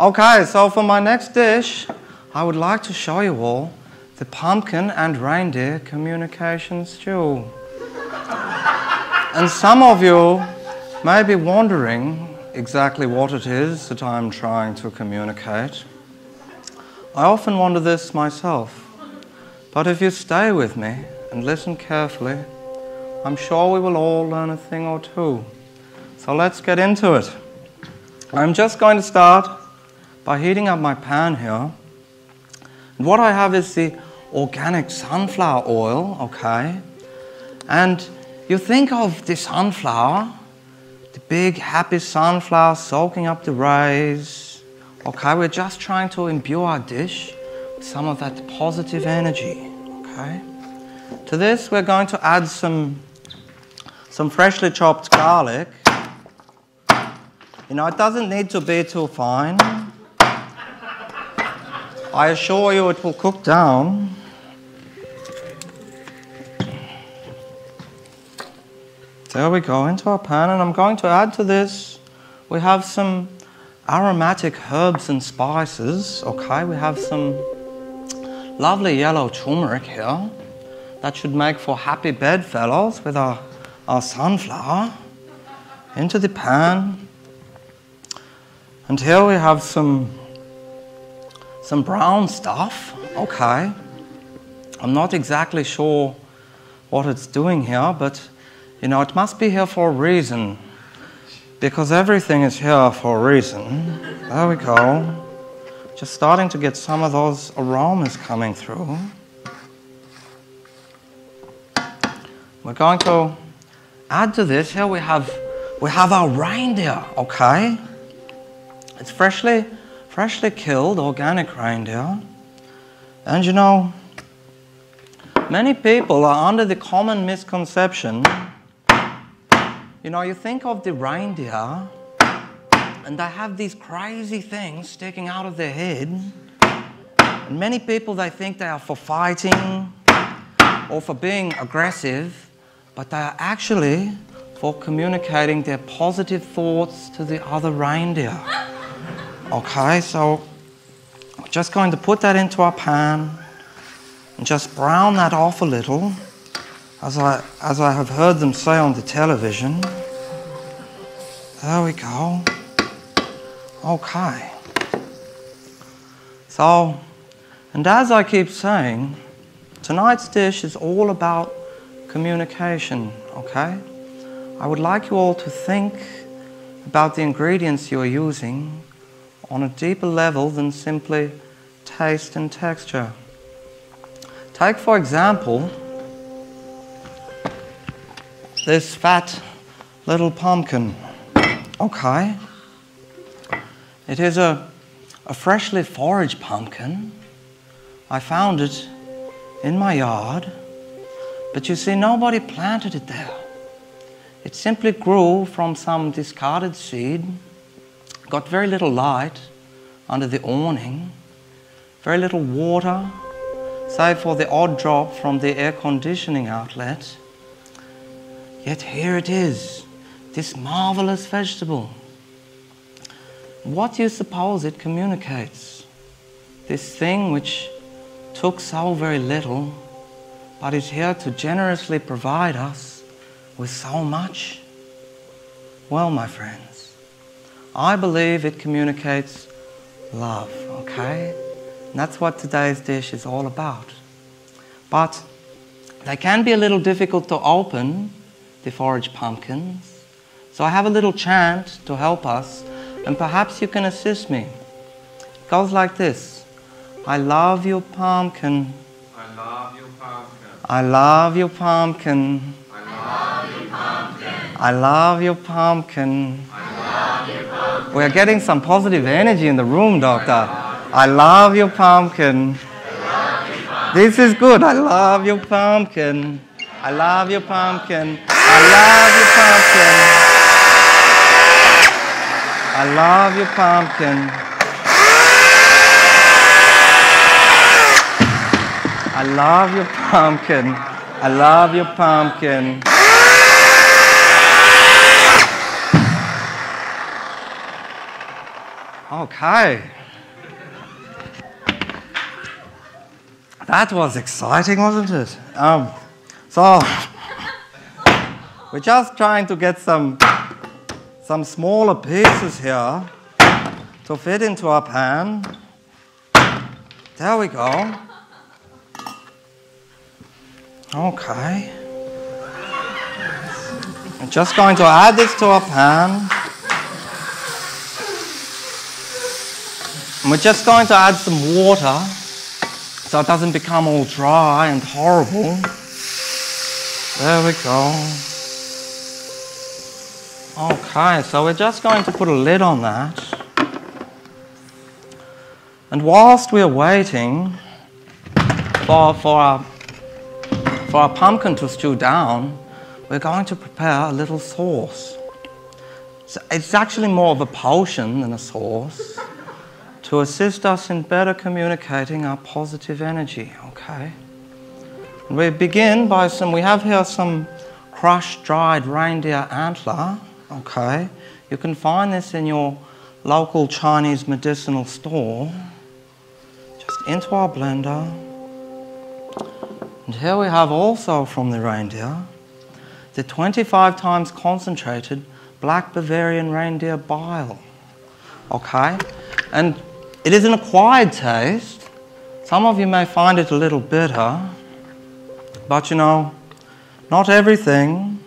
Okay, so for my next dish, I would like to show you all the pumpkin and reindeer communication stew. And some of you may be wondering exactly what it is that I'm trying to communicate. I often wonder this myself, but if you stay with me and listen carefully, I'm sure we will all learn a thing or two. So let's get into it. I'm just going to start by heating up my pan here. And what I have is the organic sunflower oil, okay? And you think of the sunflower, the big happy sunflower soaking up the rays. Okay, we're just trying to imbue our dish with some of that positive energy, okay? To this we're going to add some freshly chopped garlic. You know, it doesn't need to be too fine. I assure you it will cook down. There we go, into our pan, and I'm going to add to this, we have some aromatic herbs and spices, okay? We have some lovely yellow turmeric here. That should make for happy bedfellows with our sunflower. Into the pan. And here we have some brown stuff, okay? I'm not exactly sure what it's doing here, but you know, it must be here for a reason, because everything is here for a reason. There we go. Just starting to get some of those aromas coming through. We're going to add to this, here we have our reindeer, okay? It's freshly killed organic reindeer. And you know, many people are under the common misconception. You know, you think of the reindeer and they have these crazy things sticking out of their head. And many people, they think they are for fighting or for being aggressive, but they are actually for communicating their positive thoughts to the other reindeer. Okay, so we're just going to put that into our pan and just brown that off a little, as I have heard them say on the television. There we go. Okay. So, and as I keep saying, tonight's dish is all about communication, okay? I would like you all to think about the ingredients you are using on a deeper level than simply taste and texture. Take, for example, this fat little pumpkin. Okay. It is a freshly foraged pumpkin. I found it in my yard, but you see, nobody planted it there. It simply grew from some discarded seed. Got very little light under the awning, very little water, save for the odd drop from the air conditioning outlet. Yet here it is, this marvelous vegetable. What do you suppose it communicates? This thing which took so very little, but is here to generously provide us with so much? Well, my friends, I believe it communicates love, okay? And that's what today's dish is all about. But they can be a little difficult to open, the foraged pumpkins. So I have a little chant to help us, and perhaps you can assist me. It goes like this. I love you, pumpkin. I love you, pumpkin. I love you, pumpkin. I love you, pumpkin. I love you, pumpkin. I love you, pumpkin. We're getting some positive energy in the room, Doctor. I love you, pumpkin. This is good. I love you, pumpkin. I love you, pumpkin. I love you, pumpkin. I love you, pumpkin. I love you, pumpkin. I love you, pumpkin. Okay. That was exciting, wasn't it? So we're just trying to get some smaller pieces here to fit into our pan. There we go. Okay. I'm just going to add this to our pan. And we're just going to add some water so it doesn't become all dry and horrible. There we go. Okay, so we're just going to put a lid on that. And whilst we're waiting for our pumpkin to stew down, we're going to prepare a little sauce. So it's actually more of a potion than a sauce to assist us in better communicating our positive energy, okay? And we begin by we have here some crushed dried reindeer antler, okay? You can find this in your local Chinese medicinal store. Just into our blender. And here we have also from the reindeer the 25 times concentrated black Bavarian reindeer bile, okay? And it is an acquired taste. Some of you may find it a little bitter, but you know, not everything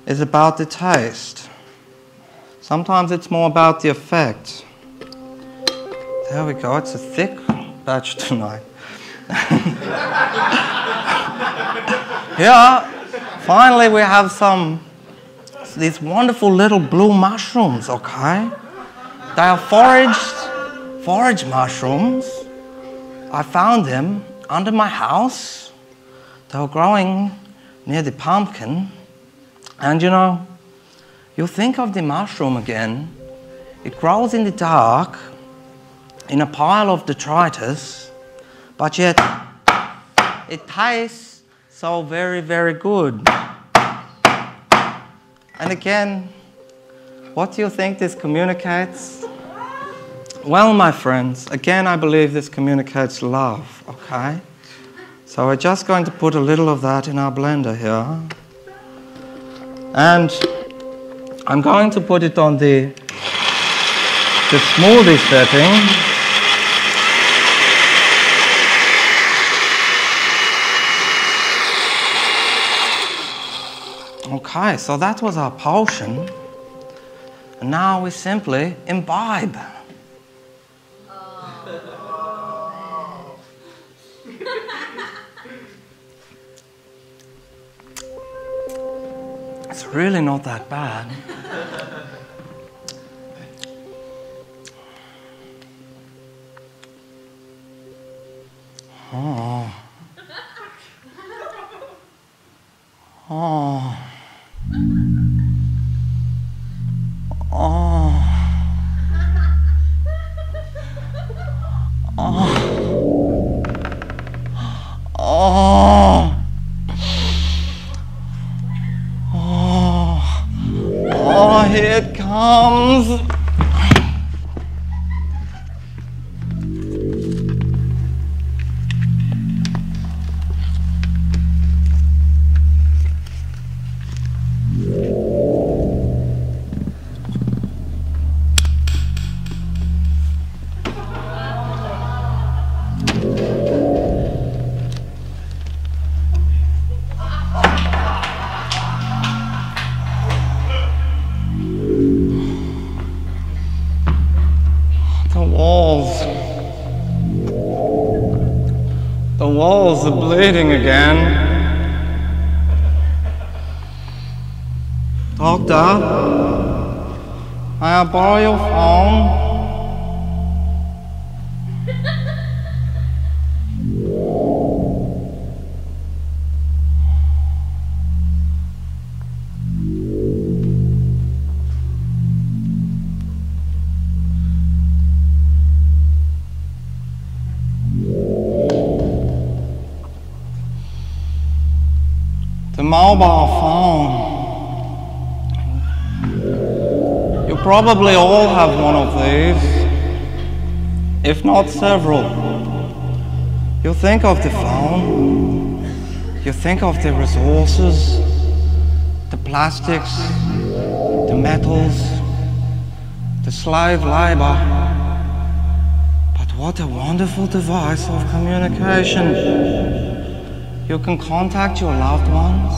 is about the taste. Sometimes it's more about the effect. There we go, it's a thick batch tonight. Here, finally we have these wonderful little blue mushrooms, okay? They are forage mushrooms. I found them under my house. They were growing near the pumpkin. And you know, you think of the mushroom again. It grows in the dark in a pile of detritus, but yet it tastes so very, very good. And again, what do you think this communicates? Well, my friends, again, I believe this communicates love, okay? So we're just going to put a little of that in our blender here. And I'm going to put it on the smoothie setting. Okay, so that was our potion. And now we simply imbibe. It's really not that bad. Oh. Oh. Oh. Oh. Oh. Oh. Oh, here it comes. The walls are bleeding again. Doctor, may I borrow your phone? The mobile phone. You probably all have one of these. if not several. You think of the phone, you think of the resources, the plastics, the metals, the slave labor. But what a wonderful device of communication. You can contact your loved ones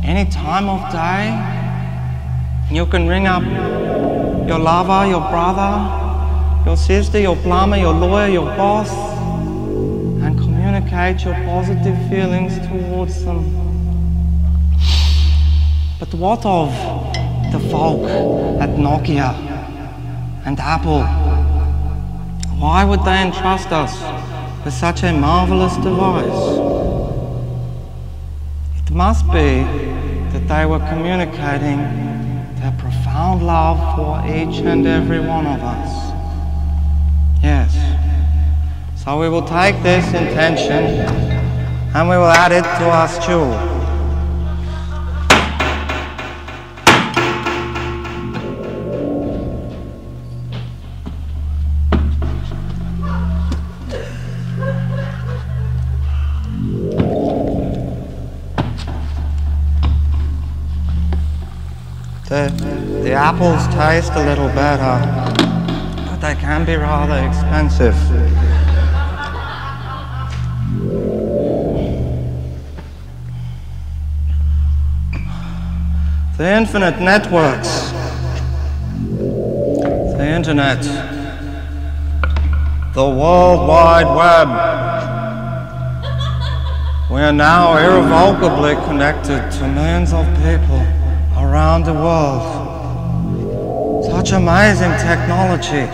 any time of day. You can ring up your lover, your brother, your sister, your plumber, your lawyer, your boss, and communicate your positive feelings towards them. But what of the folk at Nokia and Apple? Why would they entrust us with such a marvelous device? It must be that they were communicating their profound love for each and every one of us. Yes. So we will take this intention and we will add it to our stew. The apples taste a little better, but they can be rather expensive. The infinite networks, the internet, the World Wide Web. We are now irrevocably connected to millions of people around the world. Such amazing technology.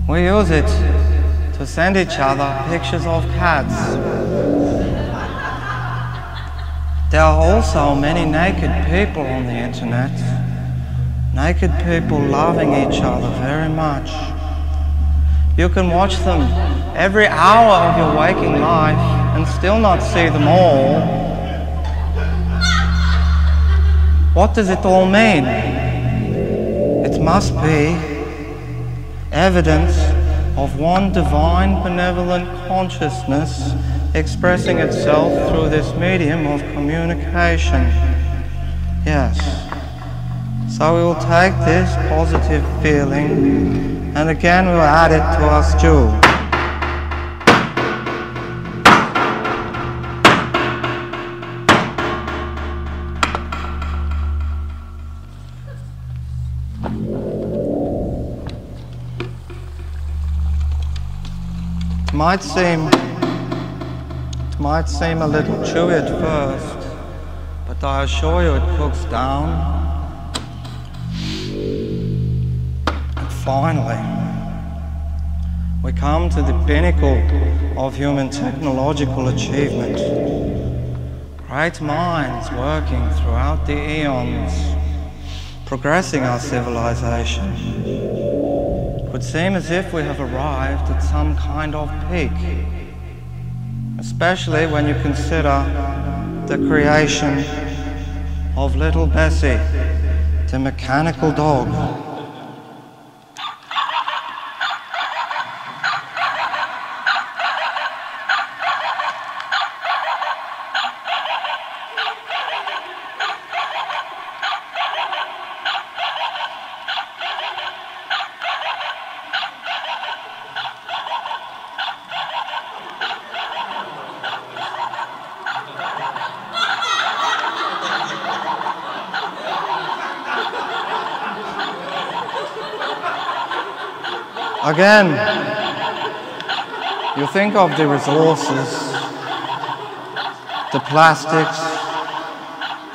We use it to send each other pictures of cats. There are also many naked people on the internet. Naked people loving each other very much. You can watch them every hour of your waking life and still not see them all. What does it all mean? It must be evidence of one divine benevolent consciousness expressing itself through this medium of communication. Yes. So we will take this positive feeling and again we will add it to our stew. It might seem a little chewy at first, but I assure you it cooks down. And finally, we come to the pinnacle of human technological achievement. Great minds working throughout the eons, progressing our civilization. It would seem as if we have arrived at some kind of peak, especially when you consider the creation of little Bessie, the mechanical dog. Again, you think of the resources, the plastics,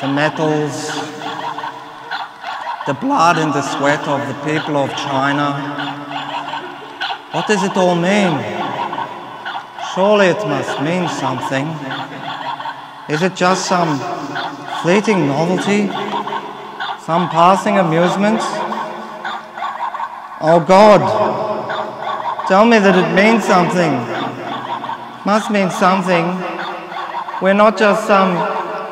the metals, the blood and the sweat of the people of China. What does it all mean? Surely it must mean something. Is it just some fleeting novelty? Some passing amusement? Oh God! Tell me that it means something. Must mean something. We're not just some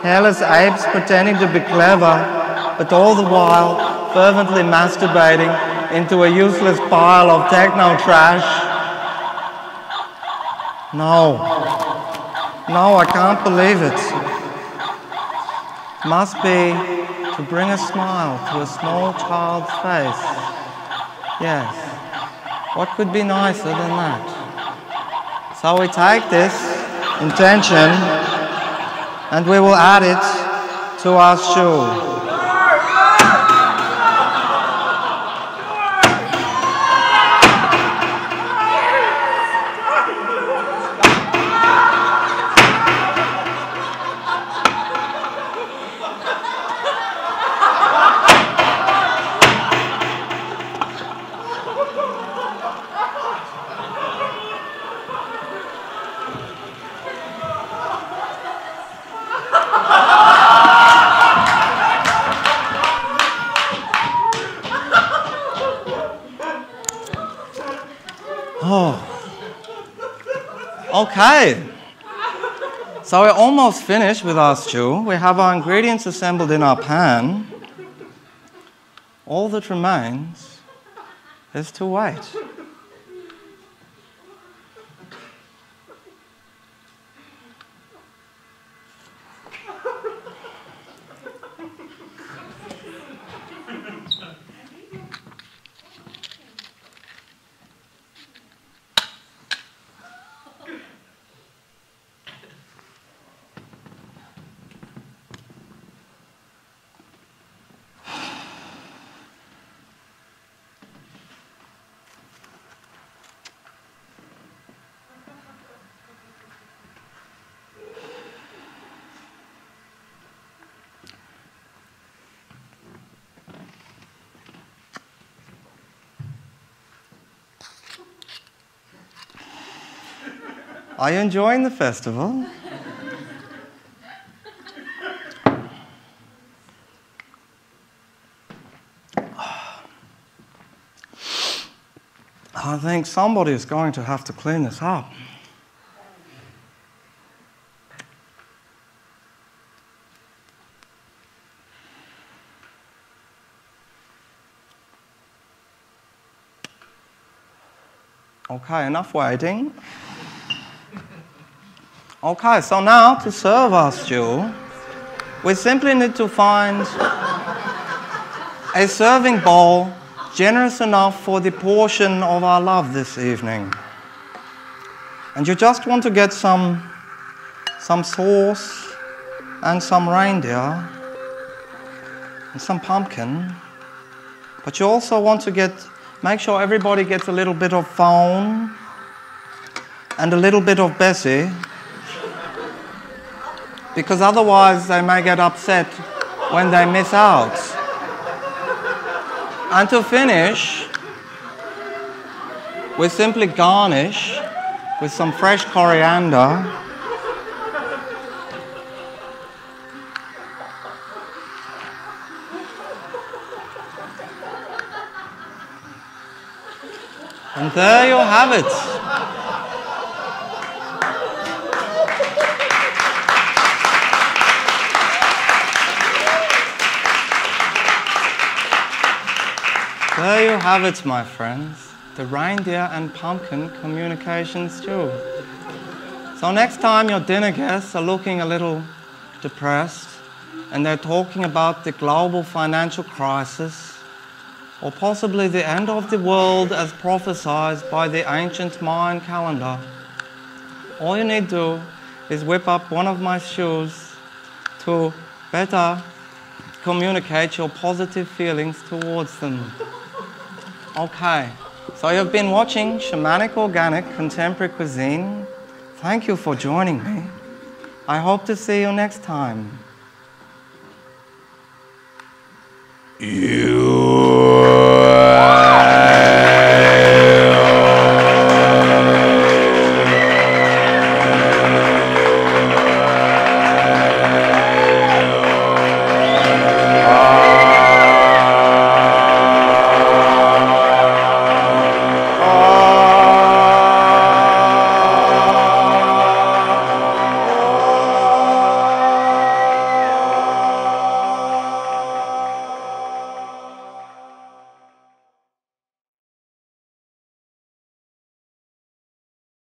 hairless apes pretending to be clever, but all the while fervently masturbating into a useless pile of techno trash. No. No, I can't believe it. Must be to bring a smile to a small child's face. Yes. What could be nicer than that? So we take this intention and we will add it to our shoe. Okay, so we're almost finished with our stew. We have our ingredients assembled in our pan. All that remains is to wait. Are you enjoying the festival? I think somebody is going to have to clean this up. Okay, enough waiting. Okay, so now to serve our stew, we simply need to find a serving bowl generous enough for the portion of our love this evening. And you just want to get some sauce and some reindeer and some pumpkin. But you also want to make sure everybody gets a little bit of fawn and a little bit of Bessie, because otherwise they may get upset when they miss out. And to finish, we simply garnish with some fresh coriander and there you have it. There you have it, my friends, the reindeer and pumpkin communication stew. So next time your dinner guests are looking a little depressed and they're talking about the global financial crisis or possibly the end of the world as prophesied by the ancient Mayan calendar, all you need to do is whip up one of my stews to better communicate your positive feelings towards them. Okay, so you've been watching Shamanic Organic Contemporary Cuisine. Thank you for joining me. I hope to see you next time. You